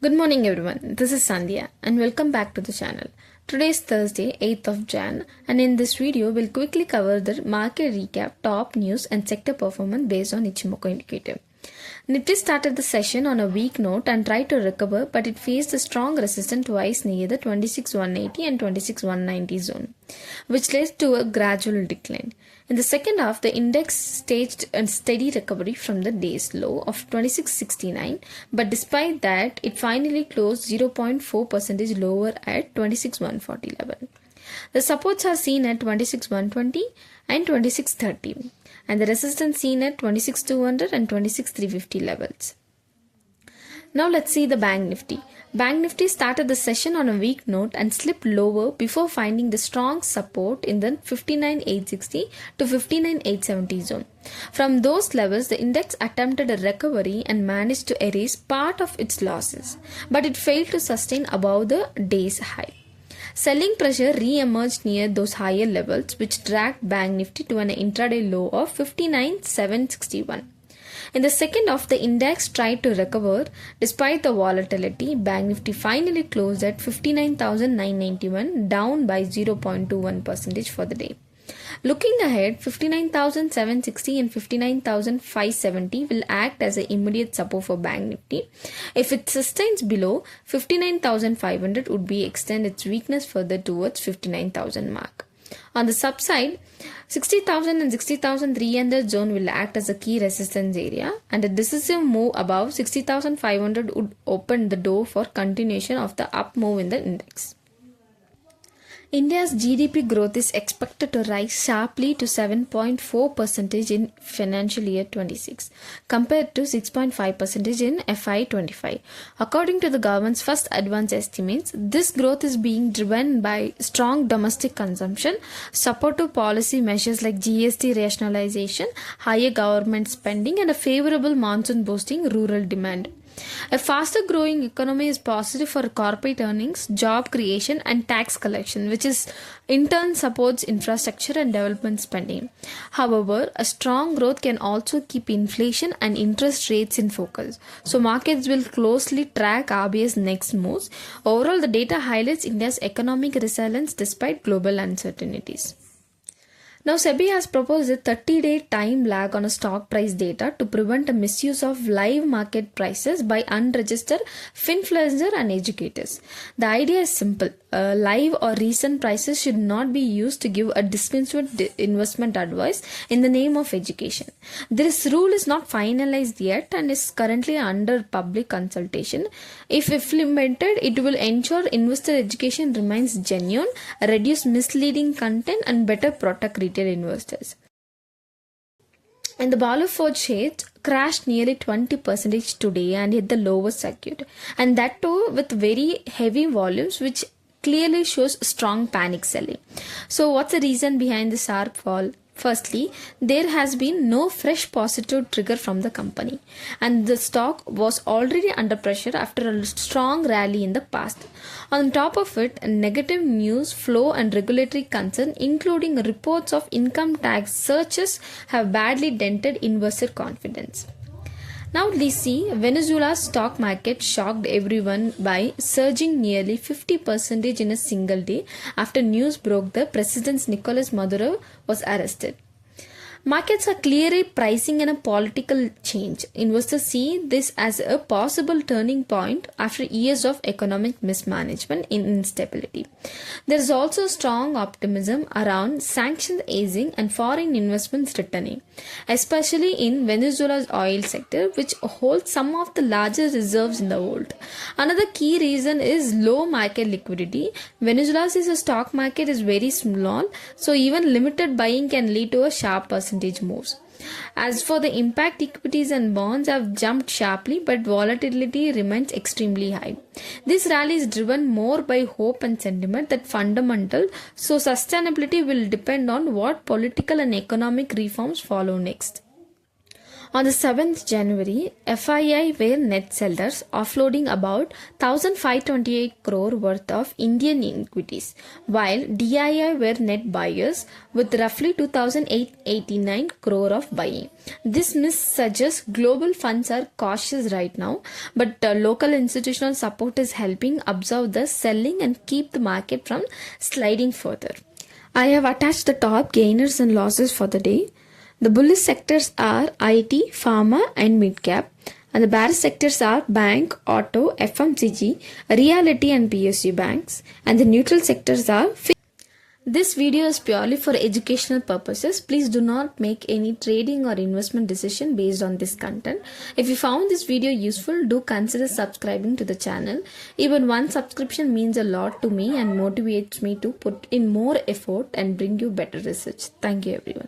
Good morning everyone, this is Sandhya and welcome back to the channel. Today is Thursday 8th of Jan and in this video we'll quickly cover the market recap, top news and sector performance based on Ichimoku indicator. Nifty started the session on a weak note and tried to recover, but it faced a strong resistance twice near the 26,180 and 26,190 zone, which led to a gradual decline. In the second half, the index staged a steady recovery from the day's low of 2669, but despite that, it finally closed 0.4% lower at 26,140 level. The supports are seen at 26,120 and 26,30, and the resistance seen at 26,200 and 26,350 levels. Now let's see the Bank Nifty. Bank Nifty started the session on a weak note and slipped lower before finding the strong support in the 59,860 to 59,870 zone. From those levels, the index attempted a recovery and managed to erase part of its losses, but it failed to sustain above the day's high. Selling pressure re-emerged near those higher levels, which dragged Bank Nifty to an intraday low of 59,761. In the second half, the index tried to recover. Despite the volatility, Bank Nifty finally closed at 59,991, down by 0.21% for the day. Looking ahead, 59,760 and 59,570 will act as an immediate support for Bank Nifty. If it sustains below 59,500, would be extend its weakness further towards 59,000 mark. On the subside, 60,000 and 60,300 zone will act as a key resistance area, and a decisive move above 60,500 would open the door for continuation of the up move in the index. India's GDP growth is expected to rise sharply to 7.4% in financial year 26 compared to 6.5% in FY25. According to the government's first advance estimates, this growth is being driven by strong domestic consumption, supportive policy measures like GST rationalization, higher government spending and a favorable monsoon boosting rural demand. A faster growing economy is positive for corporate earnings, job creation and tax collection, which is in turn supports infrastructure and development spending. However, a strong growth can also keep inflation and interest rates in focus. So markets will closely track RBI's next moves. Overall, the data highlights India's economic resilience despite global uncertainties. Now, SEBI has proposed a 30-day time lag on a stock price data to prevent a misuse of live market prices by unregistered finfluencers and educators. The idea is simple. Live or recent prices should not be used to give a discontinued investment advice in the name of education. This rule is not finalized yet and is currently under public consultation. If implemented, it will ensure investor education remains genuine, reduce misleading content and better protect retail investors. And the Balu Ford shares crashed nearly 20% today and hit the lowest circuit, and that too with very heavy volumes, which clearly shows strong panic selling. So what's the reason behind the sharp fall? Firstly, there has been no fresh positive trigger from the company, and the stock was already under pressure after a strong rally in the past. On top of it, negative news flow and regulatory concern, including reports of income tax surges, have badly dented investor confidence. Now let's see, Venezuela's stock market shocked everyone by surging nearly 50% in a single day after news broke the President Nicolas Maduro was arrested. Markets are clearly pricing in a political change. Investors see this as a possible turning point after years of economic mismanagement and instability. There is also strong optimism around sanctions easing and foreign investments returning, especially in Venezuela's oil sector, which holds some of the largest reserves in the world. Another key reason is low market liquidity. Venezuela's stock market is very small, so even limited buying can lead to a sharp percentage moves. As for the impact, equities and bonds have jumped sharply, but volatility remains extremely high. This rally is driven more by hope and sentiment that fundamental, so sustainability will depend on what political and economic reforms follow next. On the 7th January, FII were net sellers, offloading about 1,528 crore worth of Indian equities, while DII were net buyers with roughly 2,889 crore of buying. This miss suggests global funds are cautious right now, but local institutional support is helping absorb the selling and keep the market from sliding further. I have attached the top gainers and losses for the day. The bullish sectors are IT, pharma and mid-cap, and the bearish sectors are bank, auto, FMCG, realty and PSU banks, and the neutral sectors are This video is purely for educational purposes. Please do not make any trading or investment decision based on this content. If you found this video useful, do consider subscribing to the channel. Even one subscription means a lot to me and motivates me to put in more effort and bring you better research. Thank you everyone.